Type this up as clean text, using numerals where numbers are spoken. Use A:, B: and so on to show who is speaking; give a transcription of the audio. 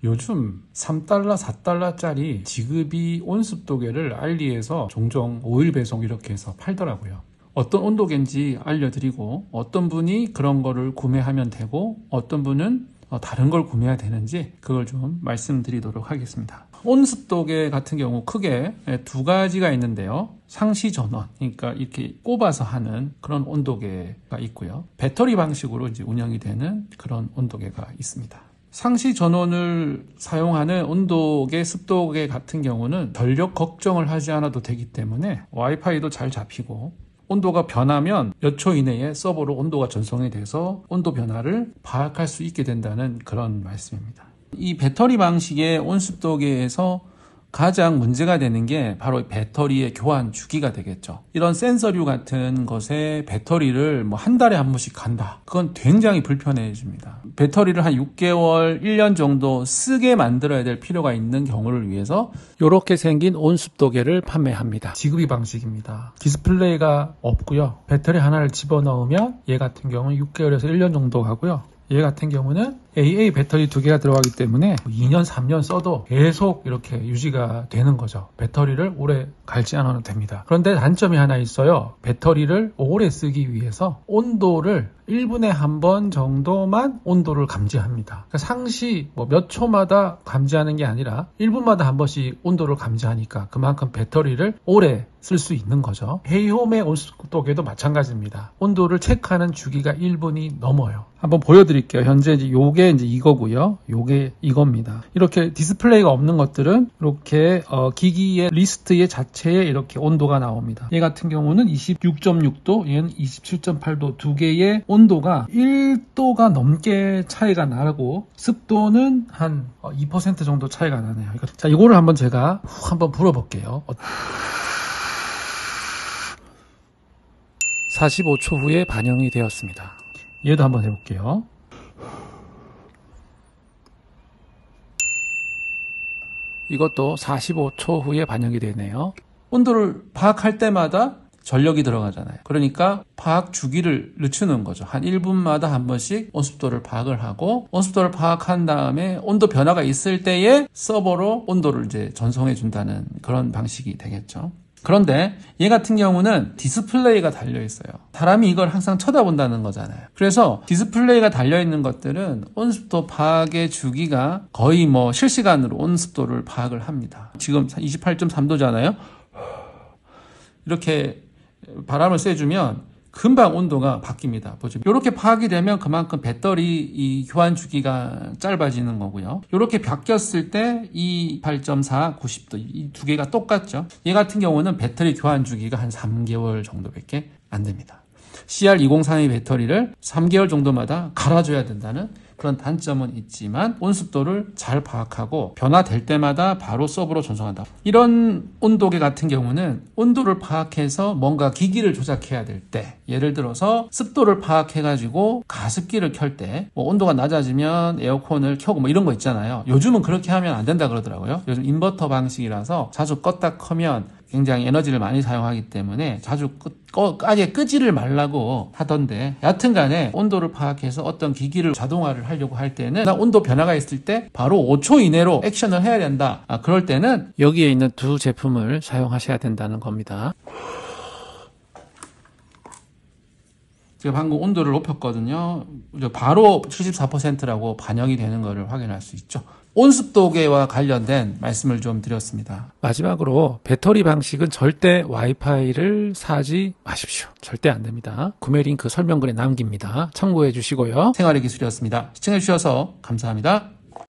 A: 요즘 3달러, 4달러짜리 지급이 온습도계를 알리에서 종종 5일 배송 이렇게 해서 팔더라고요. 어떤 온도계인지 알려드리고 어떤 분이 그런 거를 구매하면 되고 어떤 분은 다른 걸 구매해야 되는지 그걸 좀 말씀드리도록 하겠습니다. 온습도계 같은 경우 크게 두 가지가 있는데요. 상시 전원, 그러니까 이렇게 꼽아서 하는 그런 온도계가 있고요. 배터리 방식으로 이제 운영이 되는 그런 온도계가 있습니다. 상시 전원을 사용하는 온도계, 습도계 같은 경우는 전력 걱정을 하지 않아도 되기 때문에 와이파이도 잘 잡히고 온도가 변하면 몇 초 이내에 서버로 온도가 전송이 돼서 온도 변화를 파악할 수 있게 된다는 그런 말씀입니다. 이 배터리 방식의 온습도계에서 가장 문제가 되는 게 바로 배터리의 교환 주기가 되겠죠. 이런 센서류 같은 것에 배터리를 한 달에 한 번씩 간다. 그건 굉장히 불편해집니다. 배터리를 한 6개월, 1년 정도 쓰게 만들어야 될 필요가 있는 경우를 위해서 이렇게 생긴 온습도계를 판매합니다. 지급이 방식입니다. 디스플레이가 없고요. 배터리 하나를 집어넣으면 얘 같은 경우는 6개월에서 1년 정도 가고요. 얘 같은 경우는 AA 배터리 2개가 들어가기 때문에 2년, 3년 써도 계속 이렇게 유지가 되는 거죠. 배터리를 오래 갈지 않아도 됩니다. 그런데 단점이 하나 있어요. 배터리를 오래 쓰기 위해서 온도를 1분에 한 번 정도만 온도를 감지합니다. 그러니까 상시 몇 초마다 감지하는 게 아니라 1분마다 한 번씩 온도를 감지하니까 그만큼 배터리를 오래 쓸 수 있는 거죠. 헤이홈의 온습도계도 마찬가지입니다. 온도를 체크하는 주기가 1분이 넘어요. 한번 보여드릴게요. 현재 요게 이제 이거고요. 요게 이겁니다. 이렇게 디스플레이가 없는 것들은 이렇게 기기의 리스트의 자체에 이렇게 온도가 나옵니다. 얘 같은 경우는 26.6도, 얘는 27.8도 두 개의 온도가 1도가 넘게 차이가 나고 습도는 한 2% 정도 차이가 나네요. 자, 이거를 한번 제가 한번 불어볼게요. 45초 후에 반영이 되었습니다. 얘도 한번 해볼게요. 이것도 45초 후에 반영이 되네요. 온도를 파악할 때마다 전력이 들어가잖아요. 그러니까 파악 주기를 늦추는 거죠. 한 1분마다 한 번씩 온습도를 파악을 하고 온습도를 파악한 다음에 온도 변화가 있을 때에 서버로 온도를 이제 전송해 준다는 그런 방식이 되겠죠. 그런데 얘 같은 경우는 디스플레이가 달려있어요. 사람이 이걸 항상 쳐다본다는 거잖아요. 그래서 디스플레이가 달려있는 것들은 온습도 파악의 주기가 거의 실시간으로 온습도를 파악을 합니다. 지금 28.3도잖아요. 이렇게 바람을 쐬주면 금방 온도가 바뀝니다. 보죠. 이렇게 파악이 되면 그만큼 배터리 이 교환 주기가 짧아지는 거고요. 이렇게 바뀌었을 때 28.4, 90도 이 두 개가 똑같죠. 얘 같은 경우는 배터리 교환 주기가 한 3개월 정도밖에 안 됩니다. CR2032 배터리를 3개월 정도마다 갈아줘야 된다는 그런 단점은 있지만 온습도를 잘 파악하고 변화될 때마다 바로 서버로 전송한다. 이런 온도계 같은 경우는 온도를 파악해서 뭔가 기기를 조작해야 될 때, 예를 들어서 습도를 파악해가지고 가습기를 켤 때 온도가 낮아지면 에어컨을 켜고 이런 거 있잖아요. 요즘은 그렇게 하면 안 된다 그러더라고요. 요즘 인버터 방식이라서 자주 껐다 켜면 굉장히 에너지를 많이 사용하기 때문에 자주 아예 끄지를 말라고 하던데, 여하튼간에 온도를 파악해서 어떤 기기를 자동화를 하려고 할 때는 온도 변화가 있을 때 바로 5초 이내로 액션을 해야 된다. 그럴 때는 여기에 있는 두 제품을 사용하셔야 된다는 겁니다. 제가 방금 온도를 높였거든요. 바로 74%라고 반영이 되는 것을 확인할 수 있죠. 온습도계와 관련된 말씀을 좀 드렸습니다. 마지막으로 배터리 방식은 절대 와이파이를 사지 마십시오. 절대 안 됩니다. 구매 링크 설명글에 남깁니다. 참고해 주시고요. 생활의 기술이었습니다. 시청해 주셔서 감사합니다.